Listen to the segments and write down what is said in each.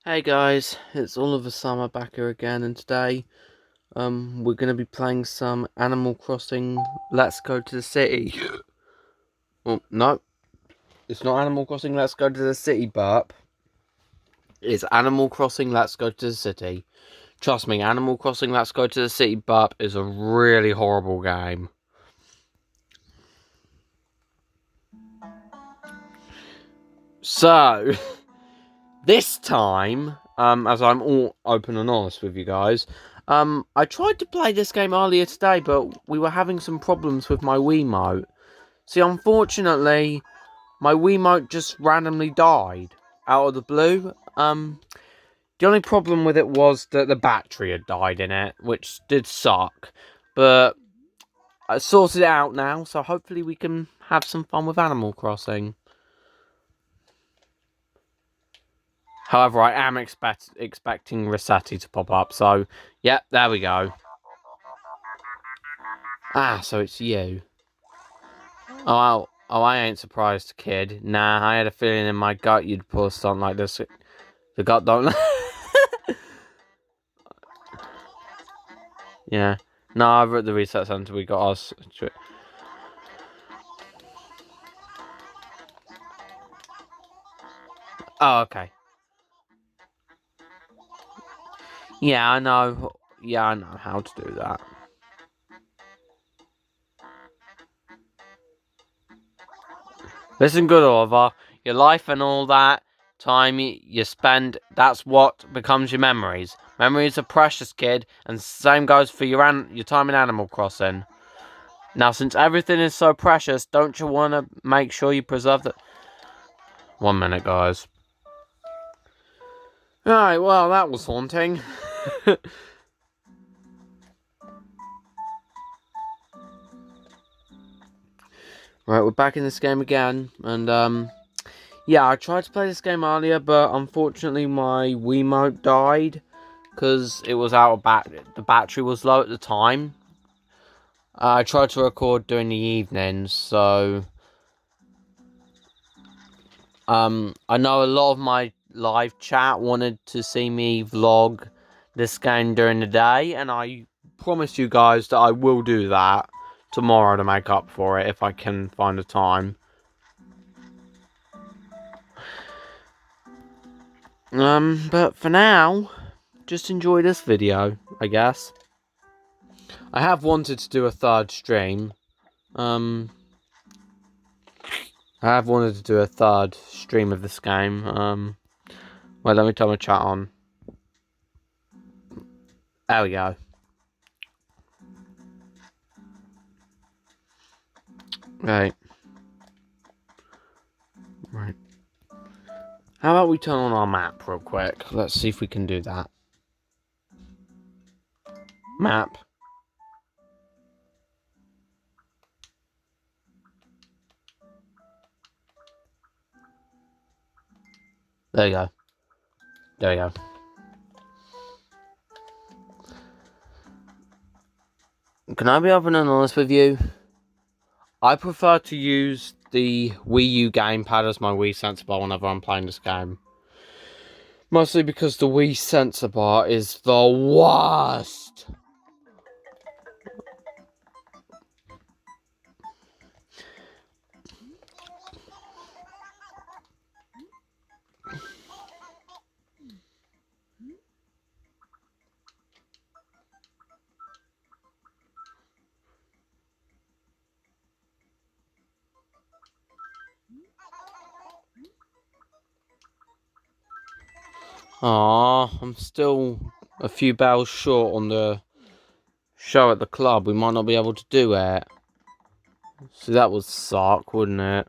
Hey guys, it's Oliver Summer back here again, and today we're gonna be playing some Animal Crossing Let's Go to the City. Well, no, it's not Animal Crossing Let's Go to the City, Burp. It's Animal Crossing Let's Go to the City. Trust me, Animal Crossing Let's Go to the City, Burp is a really horrible game. So, this time, as I'm all open and honest with you guys, I tried to play this game earlier today, but we were having some problems with my Wiimote. See, unfortunately, my Wiimote just randomly died out of the blue. The only problem with it was that the battery had died in it, which did suck. But I sorted it out now, so hopefully we can have some fun with Animal Crossing. However, I am expecting Rossetti to pop up, so, yep, there we go. Ah, so it's you. Oh, I ain't surprised, kid. Nah, I had a feeling in my gut you'd pull something like this. The gut don't... Yeah. No, over at the reset center we got us. Oh, okay. Yeah, I know. Yeah, I know how to do that. Listen good, Oliver. Your life and all that time you spend, that's what becomes your memories. Memories are precious, kid, and same goes for your time in Animal Crossing. Now, since everything is so precious, don't you want to make sure you preserve the... 1 minute, guys. Alright, well, that was haunting. Right, we're back in this game again, and yeah, I tried to play this game earlier, but unfortunately my Wiimote died, because it was out of the battery was low at the time. I tried to record during the evenings, so... I know a lot of my live chat wanted to see me vlog this game during the day, and I promise you guys that I will do that tomorrow to make up for it, if I can find the time. But for now, just enjoy this video, I guess. I have wanted to do a third stream. I have wanted to do a third stream of this game. Wait, let me turn my chat on. There we go. Right. Right. How about we turn on our map real quick? Let's see if we can do that. Map. There you go. There you go. Can I be open and honest with you? I prefer to use the Wii U gamepad as my Wii sensor bar whenever I'm playing this game. Mostly because the Wii sensor bar is the worst. Ah, I'm still a few bells short on the show at the club. We might not be able to do it. So that would suck, wouldn't it?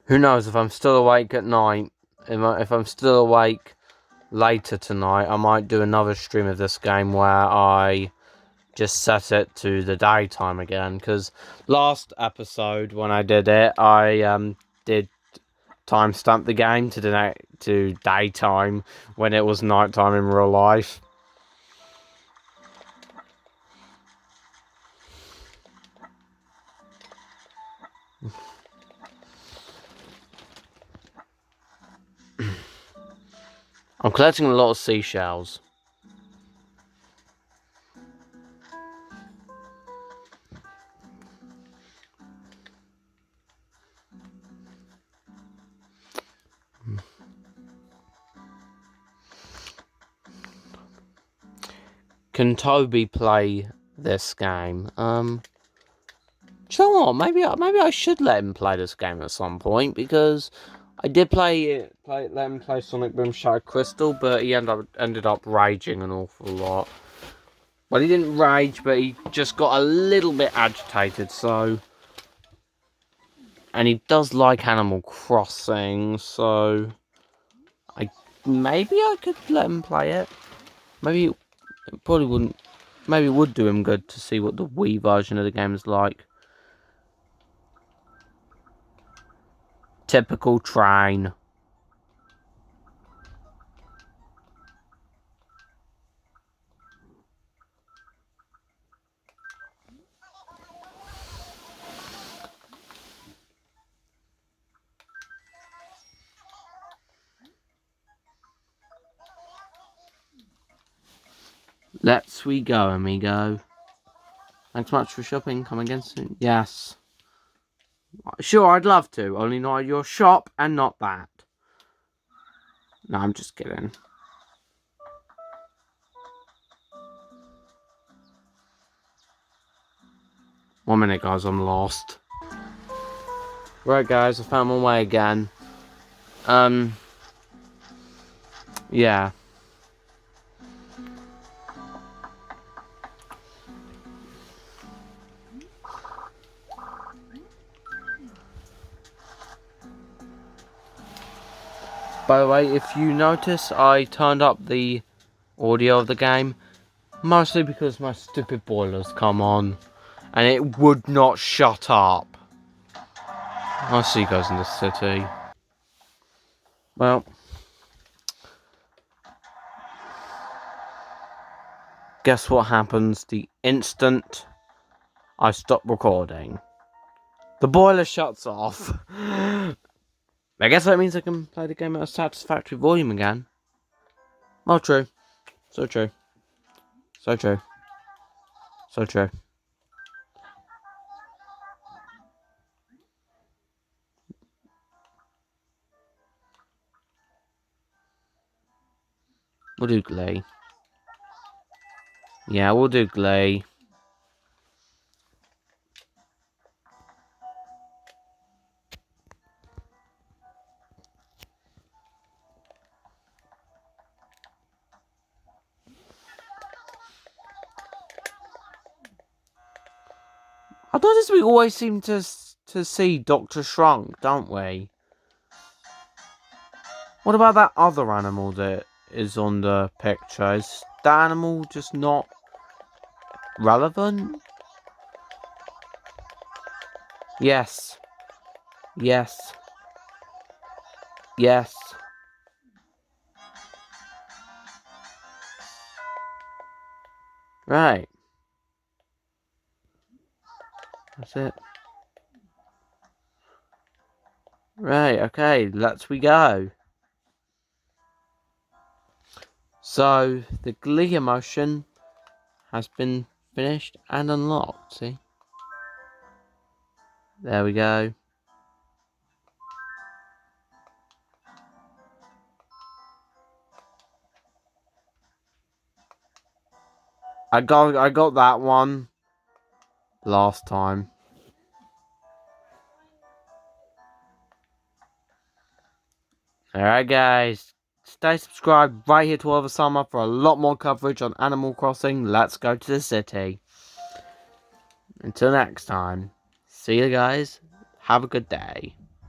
Who knows, if I'm still awake at night, if I'm still awake later tonight, I might do another stream of this game where I just set it to the daytime again. Because last episode, when I did it, I did timestamp the game to daytime when it was nighttime in real life. I'm collecting a lot of seashells. Can Toby play this game? Do you know what? Maybe I should let him play this game at some point, because I did let him play Sonic Boom Shadow Crystal, but he ended up raging an awful lot. Well, he didn't rage, but he just got a little bit agitated, so... And he does like Animal Crossing, so... Maybe I could let him play it. Maybe it probably wouldn't... Maybe it would do him good to see what the Wii version of the game is like. Typical train. Let's we go, amigo. Thanks much for shopping. Come again soon. Yes. Sure, I'd love to. Only not at your shop and not that. No, I'm just kidding. One minute, guys. I'm lost. Right, guys. I found my way again. Yeah. By the way, if you notice, I turned up the audio of the game, mostly because my stupid boilers come on, and it would not shut up. I'll see you guys in the city. Well, guess what happens the instant I stop recording? The boiler shuts off. I guess that means I can play the game at a satisfactory volume again. Well, true. So true. So true. So true. We'll do Glee. Yeah, we'll do Glee. I notice we always seem to see Dr. Shrunk, don't we? What about that other animal that is on the picture? Is that animal just not relevant? Yes. Yes. Yes. Right. That's it. Right, okay, let's we go. So, the Glee emotion has been finished and unlocked, see? There we go. I got that one last time. Alright guys, stay subscribed right here to Oliver Summer for a lot more coverage on Animal Crossing. Let's go to the city. Until next time, see you guys. Have a good day.